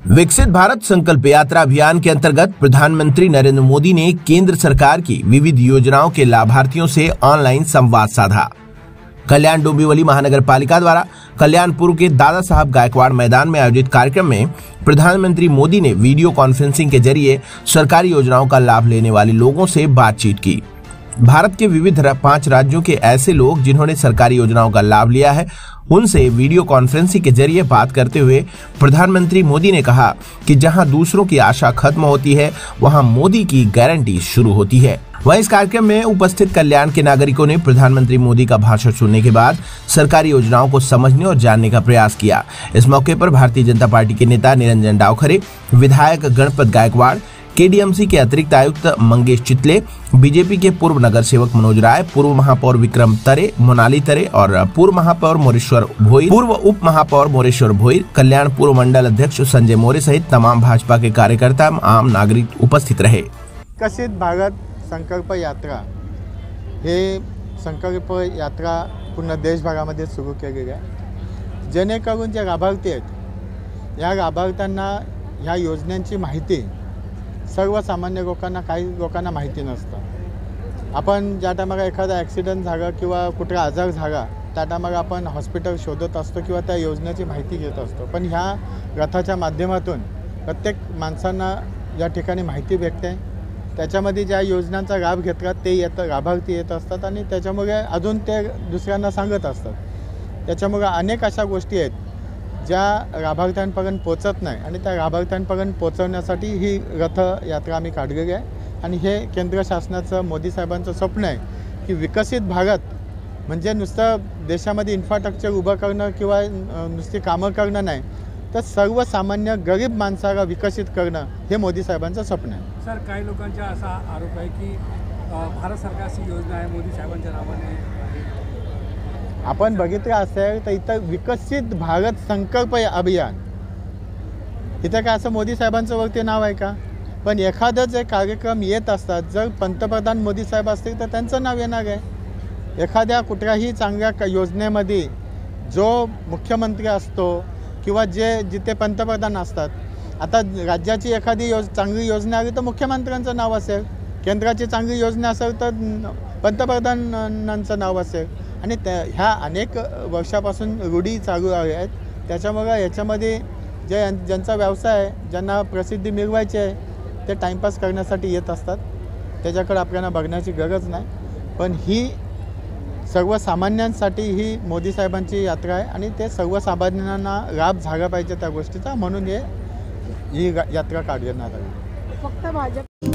विकसित भारत संकल्प यात्रा अभियान के अंतर्गत प्रधानमंत्री नरेंद्र मोदी ने केंद्र सरकार की विविध योजनाओं के लाभार्थियों से ऑनलाइन संवाद साधा। कल्याण डोंबिवली महानगर पालिका द्वारा कल्याणपुर के दादा साहब गायकवाड़ मैदान में आयोजित कार्यक्रम में प्रधानमंत्री मोदी ने वीडियो कॉन्फ्रेंसिंग के जरिए सरकारी योजनाओं का लाभ लेने वाले लोगों से बातचीत की। भारत के विविध 5 राज्यों के ऐसे लोग जिन्होंने सरकारी योजनाओं का लाभ लिया है, उनसे वीडियो कॉन्फ्रेंसिंग के जरिए बात करते हुए प्रधानमंत्री मोदी ने कहा कि जहां दूसरों की आशा खत्म होती है, वहां मोदी की गारंटी शुरू होती है। वहीं इस कार्यक्रम में उपस्थित कल्याण के नागरिकों ने प्रधानमंत्री मोदी का भाषण सुनने के बाद सरकारी योजनाओं को समझने और जानने का प्रयास किया। इस मौके पर भारतीय जनता पार्टी के नेता निरंजन डावखरे, विधायक गणपत गायकवाड़, केडीएमसी के अतिरिक्त आयुक्त मंगेश चितले, बीजेपी के पूर्व नगर सेवक मनोज राय, पूर्व महापौर विक्रम तरे, मोनाली तरे और पूर्व महापौर मोरेश्वर भोई, पूर्व उप महापौर मोरेश्वर भोई, कल्याण पूर्व मंडल अध्यक्ष संजय मोरे सहित तमाम भाजपा के कार्यकर्ता आम नागरिक उपस्थित रहे। विकसित भारत संकल्प यात्रा हे संकल्प यात्रा पूर्ण देशभरामध्ये सुरू केलेली आहे, जेणेकरून जे लाभार्थी आहेत या लाभार्थ्यांना ह्या योजनांची माहिती सर्वसामान्य काही लोकांना माहिती नसतं। आपण ज्या टायमाला एखादा ॲक्सिडेंट झाला किंवा कुठे आजार झाला त्या टायमाला आपण हॉस्पिटल शोधत असतो किंवा त्या योजनेची माहिती घेत असतो, पण ह्या रथाच्या माध्यमातून प्रत्येक माणसांना या ठिकाणी माहिती भेटते। त्याच्यामध्ये ज्या योजनांचा लाभ घेतला ते लाभार्थी येत असतात आणि त्याच्यामुळे अजून ते दुसऱ्यांना सांगत असतात। त्याच्यामुळे अनेक अशा गोष्टी आहेत ज्या लाभार्थ्यांपर्यंत पोचत नाही आणि त्या लाभार्थ्यांपर्यंत पोचवण्यासाठी ही रथ यात्रा आम्ही काढलेली आहे। आणि हे केंद्र शासनाचं मोदी साहेबांचं स्वप्न आहे की विकसित भारत म्हणजे नुसतं देशामध्ये इन्फ्रास्ट्रक्चर उभं करणं किंवा नुसती कामं करणं नाही, तर सर्वसामान्य गरीब माणसाला विकसित करणं हे मोदी साहेबांचं स्वप्न आहे। सर, काही लोकांचा असा आरोप आहे की भारत सरकारची योजना आहे मोदी साहेबांच्या नावाने। आपण बघितलं असेल तर इथं विकसित भारत संकल्प अभियान, इथं काय असं मोदी साहेबांचं वरती नाव आहे का? पण एखादं जे कार्यक्रम येत असतात, जर पंतप्रधान मोदी साहेब असतील तर त्यांचं नाव येणार आहे। एखाद्या कुठल्याही चांगल्या योजनेमध्ये जो मुख्यमंत्री असतो किंवा जिथे पंतप्रधान असतात, आता राज्याची एखादी चांगली योजना आली तर मुख्यमंत्र्यांचं नाव असेल, केंद्राची चांगली योजना असेल तर पंतप्रधानांचं नाव असेल। आणि ह्या अनेक वर्षापासून रूढी चालू आहेत। त्याच्यामुळे याच्यामध्ये ज्यांचा व्यवसाय आहे, ज्यांना प्रसिद्धी मिळवायची आहे, ते टाईमपास करण्यासाठी येत असतात, त्याच्याकडे आपल्याला बघण्याची गरज नाही। पण ही सर्वसामान्यांसाठी ही मोदी साहेबांची यात्रा आहे आणि ते सर्वसामान्यांना लाभ झाला पाहिजे त्या गोष्टीचा, म्हणून ही यात्रा काढण्यात आली। फक्त भाजप